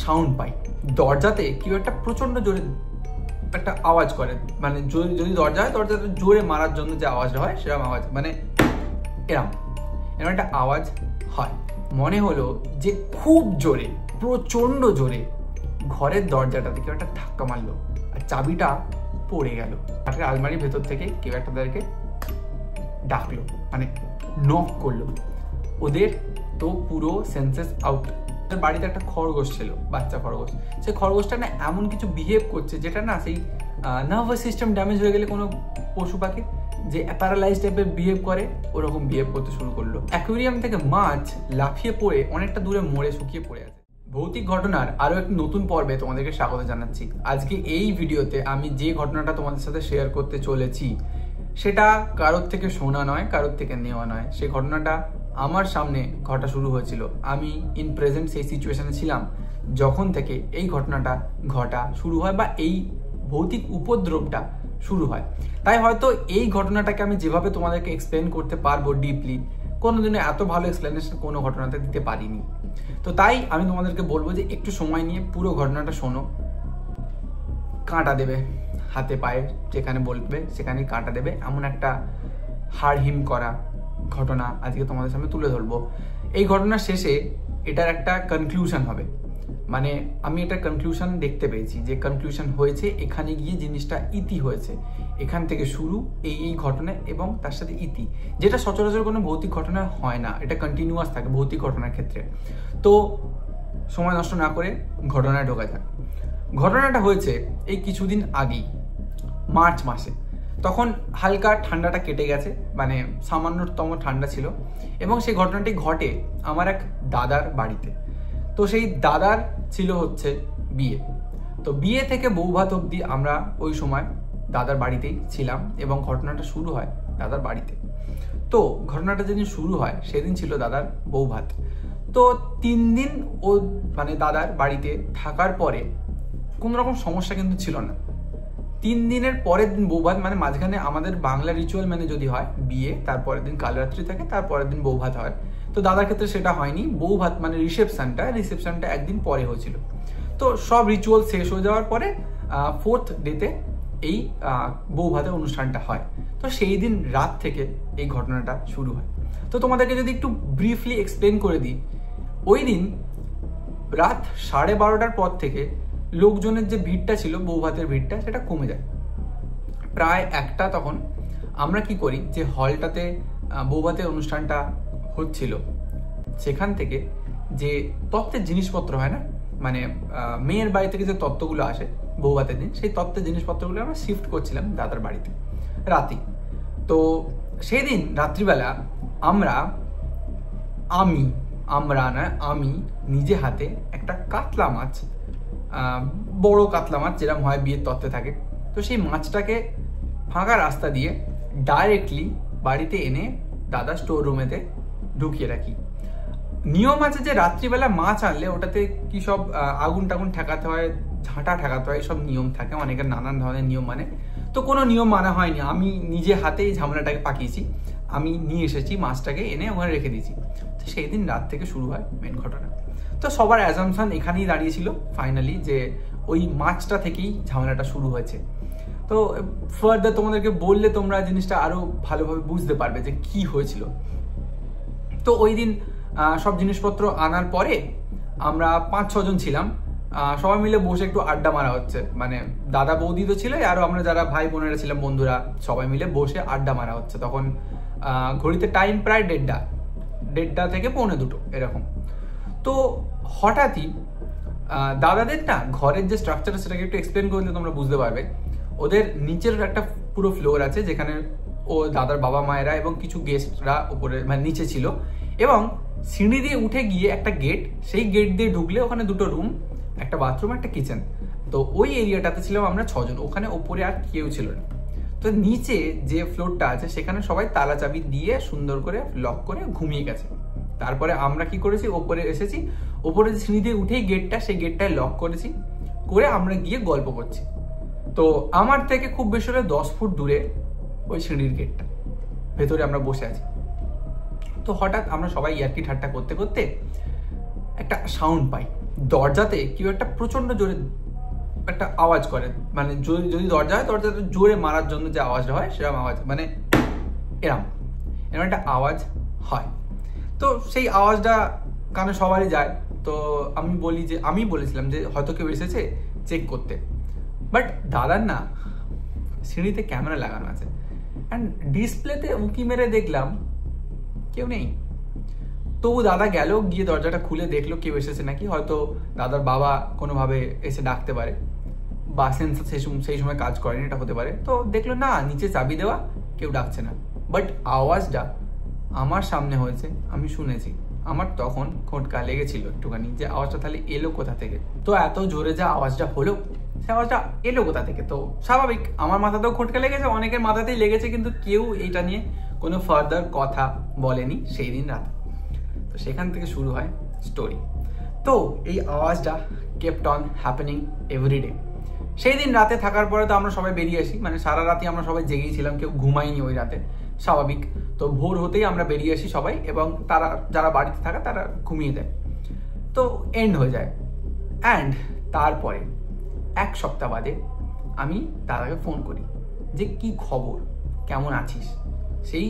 Sound পাই, দরজাতে কেউ একটা প্রচন্ড জোরে একটা আওয়াজ করে, মানে যদি দরজা হয় দরজাতে জোরে মারার জন্য যে আওয়াজটা হয় সেরকম আওয়াজ, মানে এরম একটা আওয়াজ হয়। মনে হলো যে খুব জোরে, প্রচন্ড জোরে ঘরের দরজাটাতে কেউ একটা ধাক্কা মারলো আর চাবিটা পড়ে গেল। কাঠের আলমারির ভেতর থেকে কেউ একটা তাদেরকে ডাকলো, মানে নক করলো। ওদের তো পুরো সেন্সেস আউট। বাড়িতে একটা খরগোশ ছিল, বাচ্চা খরগোশ। সেই খরগোশটা না এমন কিছু বিহেভ করছে যেটা না সেই নার্ভাস সিস্টেম ড্যামেজ হয়ে গেলে কোনো পশু পাখি যে প্যারালাইজ টাইপের বিহেভ করে, ওরকম বিহেভ করতে শুরু করলো। অ্যাকুয়ারিয়াম থেকে মাছ লাফিয়ে পড়ে অনেকটা দূরে মরে শুকিয়ে পড়ে আছে। ভৌতিক ঘটনার আরো একটি নতুন পর্বে তোমাদেরকে স্বাগত জানাচ্ছি। আজকে এই ভিডিওতে আমি যে ঘটনাটা তোমাদের সাথে শেয়ার করতে চলেছি সেটা কারোর থেকে শোনা নয়, কারোর থেকে নেওয়া নয়। সেই ঘটনাটা আমার সামনে ঘটা শুরু হয়েছিল। আমি ইন প্রেজেন্ট সেই সিচুয়েশনে ছিলাম যখন থেকে এই ঘটনাটা ঘটা শুরু হয় বা এই ভৌতিক উপদ্রবটা শুরু হয়। তাই হয়তো এই ঘটনাটাকে আমি যেভাবে তোমাদেরকে এক্সপ্লেন করতে পারবো ডিপলি, কোনোদিনও এত ভালো এক্সপ্লেনেশন কোনো ঘটনাতে দিতে পারিনি। তো তাই আমি তোমাদেরকে বলবো যে একটু সময় নিয়ে পুরো ঘটনাটা শোনো। কাঁটা দেবে হাতে পায়ে, যেখানে বলবে সেখানে কাঁটা দেবে, এমন একটা হাড় হিম করা ঘটনা আজকে তোমাদের সামনে তুলে ধরবো। এই ঘটনার শেষে এটার একটা কনক্লুশন হবে, মানে আমি এটা কনক্লুশন দেখতে পেয়েছি যে কনক্লুশন হয়েছে এখানে গিয়ে জিনিসটা ইতি হয়েছে, এখান থেকে শুরু এই ঘটনা এবং তার সাথে ইতি, যেটা সচরাচর কোনো ভৌতিক ঘটনা হয় না, এটা কন্টিনিউয়াস থাকে ভৌতিক ঘটনার ক্ষেত্রে। তো সময় নষ্ট না করে ঘটনায় ঢোকা যাক। ঘটনাটা হয়েছে এই কিছুদিন আগেই, মার্চ মাসে। তখন হালকা ঠান্ডাটা কেটে গেছে, মানে সামান্যতম ঠান্ডা ছিল, এবং সেই ঘটনাটি ঘটে আমার এক দাদার বাড়িতে। তো সেই দাদার ছিল হচ্ছে বিয়ে। তো বিয়ে থেকে বৌভাত অবধি আমরা ওই সময় দাদার বাড়িতেই ছিলাম এবং ঘটনাটা শুরু হয় দাদার বাড়িতে। তো ঘটনাটা যেদিন শুরু হয় সেদিন ছিল দাদার বৌভাত। তো 3 দিন ও মানে দাদার বাড়িতে থাকার পরে কোনো রকম সমস্যা কিন্তু ছিল না। 3 দিনের পরের দিন বৌভাত, মানে মাঝখানে আমাদের বাংলা রিচুয়াল মানে যদি হয় বিয়ে, তারপরের দিন কালরাত্রি থাকে, তারপরের দিন বৌভাত হয়। তো দাদার ক্ষেত্রে সেটা হয়নি, বৌভাত মানে রিসেপশনটা একদিন পরে হয়েছিল। তো সব রিচুয়াল শেষ হয়ে যাওয়ার পরে 4th ডেতে এই বৌভাতের অনুষ্ঠানটা হয়। তো সেই দিন রাত থেকে এই ঘটনাটা শুরু হয়। তো তোমাদেরকে যদি একটু ব্রিফলি এক্সপ্লেন করে দিই, ওই দিন রাত 12:30টার পর থেকে লোকজনের যে ভিড়টা ছিল, বৌভাতের ভিড়টা, সেটা কমে যায়। প্রায় 1টা তখন আমরা কি করি, যে হলটাতে বৌভাতের অনুষ্ঠানটা হচ্ছিল সেখান থেকে যে তত্ত্বের জিনিসপত্র হয় না, মানে মেয়ের বাড়ি থেকে যে তত্ত্বগুলো আসে বৌভাতের দিন, সেই তত্ত্বের জিনিসপত্রগুলো আমরা শিফট করছিলাম দাদার বাড়িতে রাতে। তো সেই দিন রাত্রিবেলা আমি নিজে হাতে একটা কাতলা মাছ, বড় কাতলা মাছ যেরকম হয় বিয়ের তত্ত্বে থাকে, তো সেই মাছটাকে ফাঁকা রাস্তা দিয়ে ডাইরেক্টলি বাড়িতে এনে দাদা স্টোর রুমেতে ঢুকিয়ে রাখি। নিয়ম আছে যে রাত্রিবেলা মাছ আনলে ওটাতে কি সব আগুন টাগুন ঠেকাতে হয়, ঝাঁটা ঠেকাতে হয়, সব নিয়ম থাকে, অনেকের নানান ধরনের নিয়ম মানে। তো কোনো নিয়ম মানা হয়নি, আমি নিজে হাতে এই ঝামেলাটাকে পাকিয়েছি। আমি নিয়ে এসেছি মাছটাকে, এনে ওখানে রেখে দিয়েছি। তো সেই দিন রাত থেকে শুরু হয় মেন ঘটনা। তো সবার অ্যাজাম্পশন এখানেই দাঁড়িয়েছিল ফাইনালি যে ওই মাছটা থেকেই ঝামেলাটা শুরু হয়েছে। তো ফার্দার তোমাদেরকে বললে তোমরা জিনিসটা আরো ভালোভাবে বুঝতে পারবে যে কি হয়েছিল। তো ওই দিন সব জিনিসপত্র আনার পরে আমরা 5-6 জন ছিলাম, সবাই মিলে বসে একটু আড্ডা মারা হচ্ছে, মানে দাদা বৌদি তো ছিল, আরো আমরা যারা ভাই বোনেরা ছিলাম বন্ধুরা, সবাই মিলে বসে আড্ডা মারা হচ্ছে। তখন ঘড়িতে টাইম প্রায় 1:30 থেকে 1:45 এরকম। তো হঠাৎই দাদাদের না ঘরের যে স্ট্রাকচার সেটাকে একটু এক্সপ্লেন করলে তোমরা বুঝতে পারবে। ওদের নিচের একটা পুরো ফ্লোর আছে যেখানে ও দাদার বাবা মায়েরা এবং কিছু গেস্টরা উপরে মানে নিচে ছিল, এবং সিঁড়ি দিয়ে উঠে গিয়ে একটা গেট, সেই গেট দিয়ে ঢুকলে ওখানে 2টো রুম, একটা বাথরুম, একটা কিচেন। তো ওই এরিয়াটাতে ছিলাম আমরা 6 জন, ওখানে ওপরে আর কেউ ছিল না। তো নিচে যে ফ্লোরটা আছে সেখানে সবাই তালা চাবি দিয়ে সুন্দর করে লক করে ঘুমিয়ে গেছে। তারপরে আমরা কি করেছি, ওপরে এসেছি, ওপরে সিঁড়ি দিয়ে উঠেই গেটটা, সেই গেটটায় লক করেছি, করে আমরা গিয়ে গল্প করছি। তো আমার থেকে খুব বেশি হলে 10 ফুট দূরে ওই সিঁড়ির গেটটা, ভেতরে আমরা বসে আছি। তো হঠাৎ আমরা সবাই ইয়ার্কি ঠাট্টা করতে করতে একটা সাউন্ড পাই, দরজাতে কেউ একটা প্রচন্ড জোরে একটা আওয়াজ করে, মানে যদি দরজা হয় দরজাতে জোরে মারার জন্য যে আওয়াজটা হয় সেরকম আওয়াজ, মানে এরম একটা আওয়াজ হয়। তো সেই আওয়াজটা কানে সবারই যায়। তো আমি বলেছিলাম যে হয়তো কেউ এসেছে চেক করতে, বাট দাদার না সিঁড়িতে ক্যামেরা লাগানো আছে, অ্যান্ড ডিসপ্লেতে উঁকি মেরে দেখলাম কেউ নেই। তবু দাদা গেল, গিয়ে দরজাটা খুলে দেখলো কেউ এসেছে নাকি, হয়তো দাদার বাবা কোনোভাবে এসে ডাকতে পারে বা সেন্সার সেই সময় কাজ করেনি, এটা হতে পারে। তো দেখলো না, নিচে চাবি দেওয়া, কেউ ডাকছে না, বাট আওয়াজটা আমার সামনে হয়েছে, আমি শুনেছি। আমার তখন খোঁটকা লেগেছিল একটুখানি যে আওয়াজটা তাহলে এলো কোথা থেকে। তো এত জোরে যে আওয়াজটা হলো, সে আওয়াজটা এলো কোথা থেকে? তো স্বাভাবিক আমার মাথাতেও খোঁটকা লেগেছে, অনেকের মাথাতেই লেগেছে, কিন্তু কেউ এটা নিয়ে কোনো ফার্দার কথা বলেনি সেই দিন রাত। তো সেখান থেকে শুরু হয় স্টোরি। তো এই আওয়াজটা কেপ্ট অন হ্যাপেনিং এভরিডে। সেই দিন রাতে থাকার পরে তো আমরা সবাই বেরিয়ে আসি, মানে সারা রাতে আমরা সবাই জেগেই ছিলাম, কেউ ঘুমাইনি ওই রাতে, স্বাভাবিক। তো ভোর হতেই আমরা বেরিয়ে আসি সবাই, এবং তারা যারা বাড়িতে থাকে তারা ঘুমিয়ে দেয়। তো এন্ড হয়ে যায়। অ্যান্ড তারপরে 1 সপ্তাহ বাদে আমি দাদাকে ফোন করি যে কি খবর, কেমন আছিস, সেই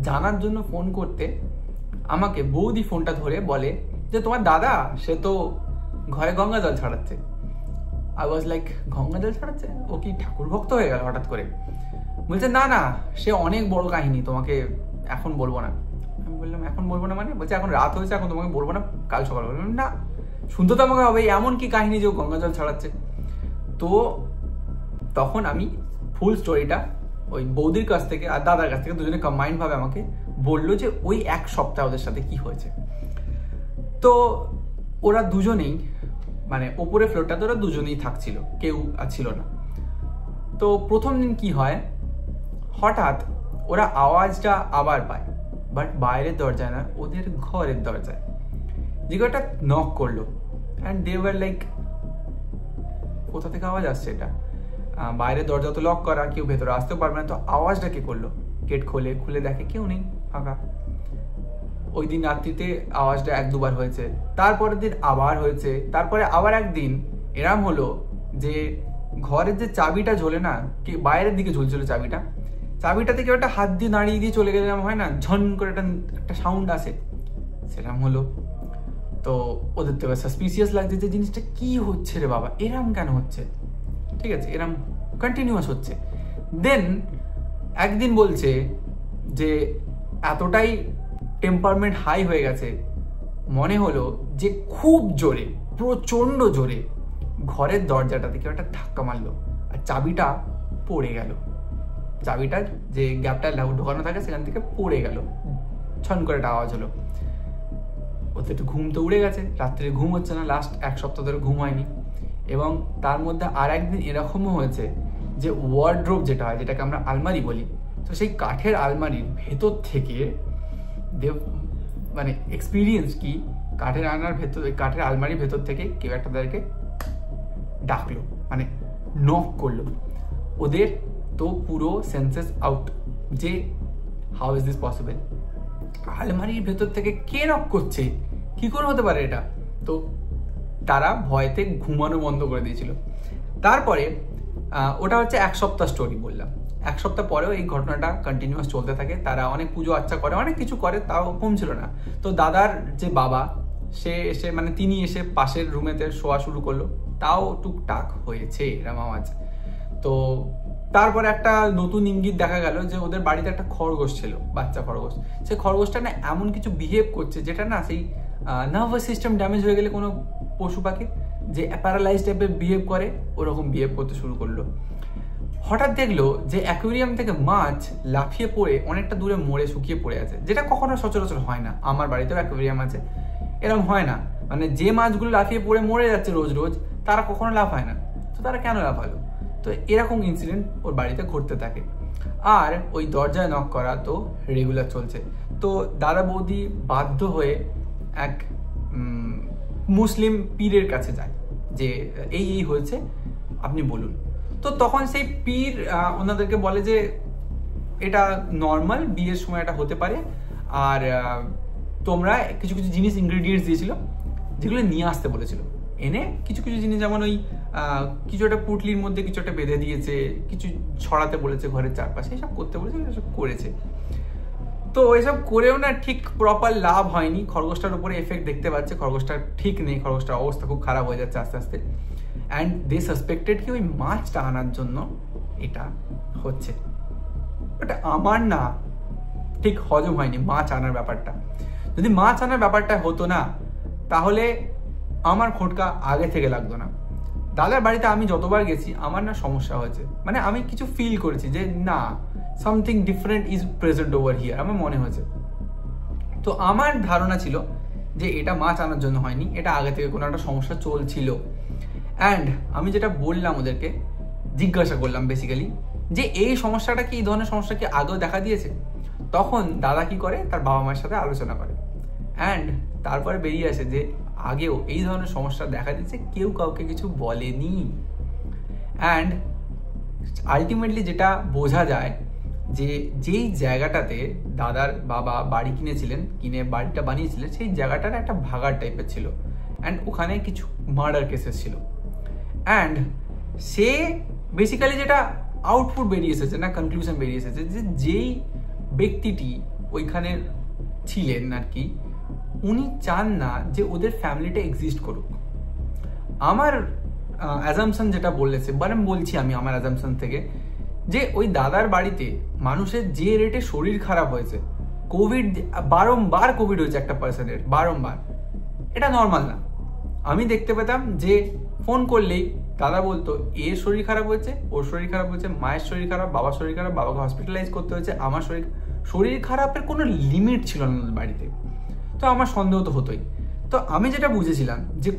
জানার জন্য ফোন করতে আমাকে বৌদি ফোনটা ধরে বলে যে তোমার দাদা সে তো ঘরে গঙ্গা জল ছড়াচ্ছে। আই ওয়াজ লাইক, গঙ্গা জল ছড়াচ্ছে? ও কি ঠাকুর ভক্ত হয়ে গেল হঠাৎ করে? বলছে না না, সে অনেক বড় কাহিনী, তোমাকে এখন বলবো না। আমি বললাম এখন বলবো না মানে? বলছে এখন রাত হয়েছে, এখন তোমাকে বলবো না, কাল সকাল বললাম। না, শুনতে তো আমাকে হবে, এমন কি কাহিনী যে ও গঙ্গা জল ছড়াচ্ছে? তো তখন আমি ফুল স্টোরিটা ওই বৌদির কাছ থেকে আর দাদার কাছ থেকে দুজনে কম্বাইন্ড ভাবে আমাকে বললো যে ওই 1 সপ্তাহ ওদের সাথে কি হয়েছে। তো ওরা দুজনেই, মানে ওপরে ফ্লোরটাতে ওরা দুজনেই থাকছিল, কেউ ছিল না। তো প্রথম দিন কি হয়, হঠাৎ ওরা আওয়াজটা আবার পায়, বাট বাইরের দরজায় না, ওদের ঘরের দরজায়। যে একটা নক করলো, অ্যান্ড দে ওয়ার লাইক কোথা থেকে আওয়াজ আসছে এটা? বাইরের দরজা তো লক করা, কেউ ভেতরে আসতেও পারবে না, তো আওয়াজটা কে করলো? গেট খুলে দেখে কেউ নেই, ফাঁকা। ওই দিন রাত্রিতে আওয়াজটা 1-2 বার হয়েছে, তারপরের দিন আবার হয়েছে, তারপরে আবার একদিন এরম হলো যে ঘরের যে চাবিটা ঝোলে না, কি বাইরের দিকে ঝুলছিল চাবিটাতে কেউ একটা হাত দিয়ে নাড়িয়ে দিয়ে চলে গেলে হয় না, ঝন করে একটা সাউন্ড আসে, সেরকম হলো। তো ওদের তো সাসপিসিয়াস লাগছে যে জিনিসটা কি হচ্ছে রে বাবা, এরম কেন হচ্ছে? ঠিক আছে, এরম কন্টিনিউয়াস হচ্ছে। দেন একদিন বলছে যে এতটাই টেম্পারমেন্ট হাই হয়ে গেছে, মনে হলো যে খুব জোরে, প্রচন্ড জোরে ঘরের দরজাটাতে কেউ একটা ধাক্কা মারলো, আর চাবিটা পড়ে গেল। চাবিটার যে গ্যাপটা ঢোকানো থাকে সেখান থেকে পড়ে গেল, ছন করে একটা আওয়াজ হলো। ওতে একটু ঘুম তো উড়ে গেছে, রাত্রে ঘুম হচ্ছে না, লাস্ট 1 সপ্তাহ ধরে ঘুম হয়নি। এবং তার মধ্যে আর একদিন এরকমও হয়েছে যে ওয়ার্ড্রোব যেটা হয়, যেটাকে আমরা আলমারি বলি, তো সেই কাঠের আলমারির ভেতর থেকে মানে এক্সপিরিয়েন্স কি, কাঠের আলমারির ভেতর থেকে কেউ একটা তাদেরকে ডাকলো, মানে নক করলো। ওদের তো পুরো সেন্সেস আউট যে হাউ ইজ দিস পসিবল, আলমারির ভেতর থেকে কে নক করছে, কি করে হতে পারে এটা? তো তারা ভয়তে ঘুমানো বন্ধ করে দিয়েছিল। তারপরে ওটা হচ্ছে 1 সপ্তাহ স্টোরি বললাম। 1 সপ্তাহ পরেও এই ঘটনাটা কন্টিনিউয়াস চলতে থাকে। তারা অনেক পুজো আচ্ছা করে, অনেক কিছু করে, তাও কমছিল না। তো দাদার যে বাবা, সে এসে মানে তিনি এসে পাশের রুমেতে শোয়া শুরু করলো, তাও টুকটাক হয়েছে এরম আওয়াজ। তো তারপরে একটা নতুন ইঙ্গিত দেখা গেল যে ওদের বাড়িতে একটা খরগোশ ছিল, বাচ্চা খরগোশ। সেই খরগোশটা না এমন কিছু বিহেভ করছে যেটা না সেই নার্ভাস সিস্টেম ড্যামেজ হয়ে গেলে কোনো পশু পাখির যে প্যারালাইজ টাইপের বিহেভ করে, ওরকম বিহেভ করতে শুরু করলো। হঠাৎ দেখলো যে অ্যাকুয়ারিয়াম থেকে মাছ লাফিয়ে পড়ে অনেকটা দূরে মরে শুকিয়ে পড়ে আছে, যেটা কখনো সচরাচর হয় না। আমার বাড়িতেও অ্যাকুয়ারিয়াম আছে, এরকম হয় না। মানে যে মাছগুলো লাফিয়ে পড়ে মরে যাচ্ছে রোজ রোজ, তারা কখনো লাফায় না। তো তারা কেন লাফালো? তো এরকম ইনসিডেন্ট ওর বাড়িতে ঘটতে থাকে। আর ওই দরজায় নক করা তো রেগুলার চলছে। তো দাদা বৌদি বাধ্য হয়ে এক মুসলিম পীরের কাছে যায় যে এই হয়েছে, আপনি বলুন। তো তখন সেই পীর ওনাদেরকে বলে যে এটা নর্মাল, বিয়ের সময় এটা হতে পারে, আর তোমরা কিছু কিছু জিনিস ইনগ্রেডিয়েন্টস দিয়েছিল যেগুলো নিয়ে আসতে বলেছিল, এনে কিছু কিছু জিনিস যেমন ওই কিছু একটা পুটলির মধ্যে কিছু একটা বেঁধে দিয়েছে, কিছু ছড়াতে বলেছে ঘরের চারপাশে, এসব করতে বলেছে, এসব করেছে। তো এসব করেও না ঠিক প্রপার লাভ হয়নি, খরগোশটার উপরে এফেক্ট দেখতে পাচ্ছে, খরগোশটা ঠিক নেই, খরগোশটার অবস্থা খুব খারাপ হয়ে যাচ্ছে আস্তে আস্তে। অ্যান্ড দে সাসপেক্টেড কি ওই মাছটা আনার জন্য এটা হচ্ছে, বাট আমার না ঠিক হজম হয়নি মাছ আনার ব্যাপারটা। যদি মাছ আনার ব্যাপারটা হতো না তাহলে আমার খোটকা আগে থেকে লাগতো না। দাদার বাড়িতে আমি যতবার গেছি আমার না সমস্যা হয়েছে, মানে আমি কিছু ফিল করেছি যে না, something different is present over here, আমার মনে হয়েছে। তো আমার ধারণা ছিল যে এটা মাছ আনার জন্য হয়নি, এটা আগে থেকে কোনো একটা সমস্যা চলছিল। অ্যান্ড আমি যেটা বললাম ওদেরকে, জিজ্ঞাসা করলাম বেসিক্যালি যে এই সমস্যাটা কি, এই ধরনের সমস্যা কি আগেও দেখা দিয়েছে? তখন দাদা কি করে, তার বাবা মায়ের সাথে আলোচনা করে, অ্যান্ড তারপরে বেরিয়ে আসে যে আগেও এই ধরনের সমস্যা দেখা দিয়েছে, কেউ কাউকে কিছু বলেনি। অ্যান্ড আলটিমেটলি যেটা বোঝা যায় যে যেই জায়গাটাতে দাদার বাবা বাড়ি কিনেছিলেন, কিনে বাড়িটা বানিয়েছিলেন, সেই জায়গাটার একটা ভাগাড় টাইপের ছিল, অ্যান্ড ওখানে কিছু মার্ডার কেসেস ছিল। অ্যান্ড সে বেসিক্যালি যেটা আউটপুট বেরিয়ে এসেছে না, কনক্লুশন বেরিয়ে এসেছে যে যেই ব্যক্তিটি ওইখানে ছিলেন আর কি, উনি চান না যে ওদের ফ্যামিলিটা এক্সিস্ট করুক। আমার অ্যাজাম্পশন যেটা বলেছে, মানে বলছি আমি আমার অ্যাজাম্পশন থেকে, যে ওই দাদার বাড়িতে মানুষের যে রেটে শরীর খারাপ হয়েছে, কোভিড, বারংবার কোভিড হয়েছে একটা পার্সনের, বারংবার, এটা নর্মাল না। আমি দেখতে পেতাম যে ফোন করলেই দাদা বলতো এর শরীর খারাপ হয়েছে, ওর শরীর খারাপ হয়েছে, মায়ের শরীর খারাপ, বাবার শরীর খারাপ, বাবাকে হসপিটালাইজ করতে হয়েছে, আমার শরীর খারাপের কোনো লিমিট ছিল না বাড়িতে। তো আমার সন্দেহ তো হতোই। তো আমি যেটা বুঝেছিলাম যে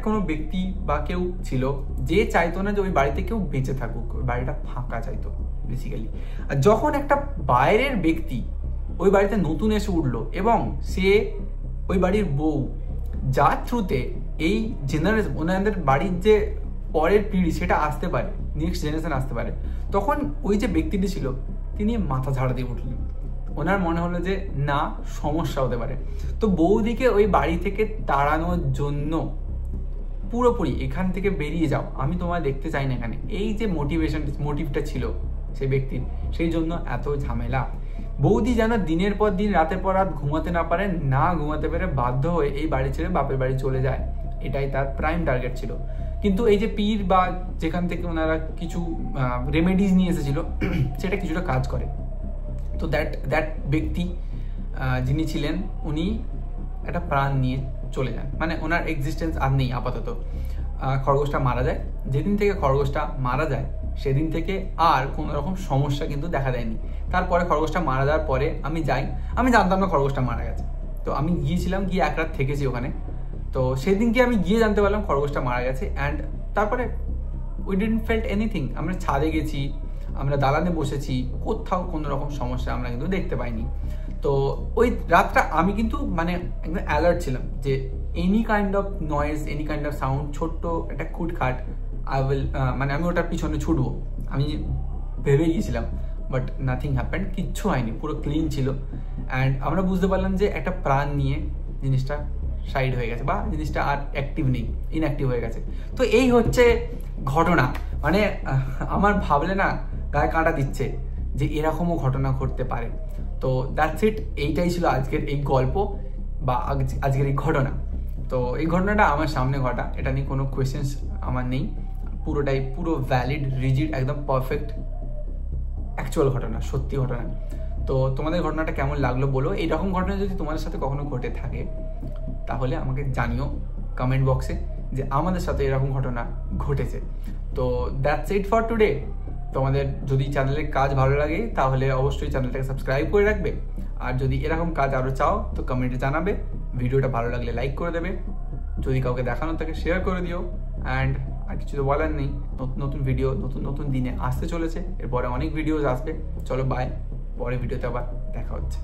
কোনো ব্যক্তি বা কেউ ছিল যে চাইতো না যে ওই বাড়িতে কেউ বেঁচে থাকুক, ওই বাড়িটা ফাঁকা চাইতো বেসিক্যালি। আর যখন একটা বাইরের ব্যক্তি ওই বাড়িতে নতুন এসে উঠলো এবং সে ওই বাড়ির বউ, যার থ্রুতে এই জেনারেশন, ওনাদের বাড়ির যে পরের পিঢ়ি সেটা আসতে পারে, নেক্সট জেনারেশন আসতে পারে, তখন ওই যে ব্যক্তিটি ছিল তিনি মাথা ঝাড়া দিয়ে উঠলেন। ওনার মনে হলো যে না, সমস্যা হতে পারে। তো বৌদিকে ওই বাড়ি থেকে তাড়ানোর জন্য পুরোপুরি এখান থেকে বেরিয়ে যাও, আমি তোমায় দেখতে চাই না এখানে, এই যে মোটিভটা ছিল সেই ব্যক্তির, সেই জন্য এত ঝামেলা। বৌদি যেন দিনের পর দিন, রাতের পর রাত ঘুমাতে না পারে, না ঘুমাতে পারে, বাধ্য হয়ে এই বাড়ি ছেড়ে বাপের বাড়ি চলে যায়, এটাই তার প্রাইম টার্গেট ছিল। কিন্তু এই যে পীর বা যেখান থেকে ওনারা কিছু রেমেডিজ নিয়ে এসেছিল সেটা কিছুটা কাজ করে। তো দ্যাট ব্যক্তি যিনি ছিলেন উনি একটা প্রাণ নিয়ে চলে যান, মানে ওনার এক্সিস্টেন্স আর নেই আপাতত। খরগোশটা মারা যায়, যেদিন থেকে খরগোশটা মারা যায় সেদিন থেকে আর কোনো রকম সমস্যা কিন্তু দেখা দেয়নি। তারপরে খরগোশটা মারা যাওয়ার পরে আমি জানতাম না খরগোশটা মারা গেছে। তো আমি গিয়েছিলাম, গিয়ে এক রাত থেকেছি ওখানে। তো সেদিনকে আমি গিয়ে জানতে পারলাম খরগোশটা মারা গেছে। অ্যান্ড তারপরে উই ডিডন্ট ফেল্ট এনিথিং। আমরা ছাদে গেছি, আমরা দালানে বসেছি, কোথাও কোনো রকম সমস্যা আমরা কিন্তু দেখতে পাইনি। তো ওই রাতটা আমি কিন্তু মানে একদম অ্যালার্ট ছিলাম যে any kind of noise, any kind of sound, ছোট্ট একটা খুটখাট, মানে আমি ওটার পিছনে ছুটবো, আমি ভেবে গিয়েছিলাম। বাট নাথিং হ্যাপেন্ড, কিচ্ছু হয়নি, পুরো ক্লিন ছিল। অ্যান্ড আমরা বুঝতে পারলাম যে একটা প্রাণ নিয়ে জিনিসটা সাইড হয়ে গেছে, বা জিনিসটা আর অ্যাক্টিভ নেই, ইনঅ্যাক্টিভ হয়ে গেছে। তো এই হচ্ছে ঘটনা। মানে আমার ভাবলে না গায়ে কাঁটা দিচ্ছে যে এরকমও ঘটনা ঘটতে পারে। তো দ্যাটস ইট, এইটাই ছিল আজকের এই গল্প বা আজকের এই ঘটনা। তো এই ঘটনাটা আমার সামনে ঘটা, এটা নিয়ে কোনো কোয়েশ্চেন্স আমার নেই, পুরো ভ্যালিড, রিজিড, একদম পারফেক্ট অ্যাকচুয়াল ঘটনা, সত্যি ঘটনা। তো তোমাদের ঘটনাটা কেমন লাগলো বলো। এইরকম ঘটনা যদি তোমাদের সাথে কখনো ঘটে থাকে তাহলে আমাকে জানিও কমেন্ট বক্সে যে আমাদের সাথে এরকম ঘটনা ঘটেছে। তো দ্যাটস ইট ফর টুডে। তোমাদের যদি চ্যানেলের কাজ ভালো লাগে তাহলে অবশ্যই চ্যানেলটাকে সাবস্ক্রাইব করে রাখবে, আর যদি এরকম কাজ আরও চাও তো কমেন্টে জানাবে। ভিডিওটা ভালো লাগলে লাইক করে দেবে, যদি কাউকে দেখানো তাকে শেয়ার করে দিও। অ্যান্ড আর কিছু তো বলার নেই, নতুন ভিডিও নতুন দিনে আসতে চলেছে, এরপরে অনেক ভিডিওস আসবে। চলো বাই, পরে ভিডিওতে আবার দেখা হচ্ছে।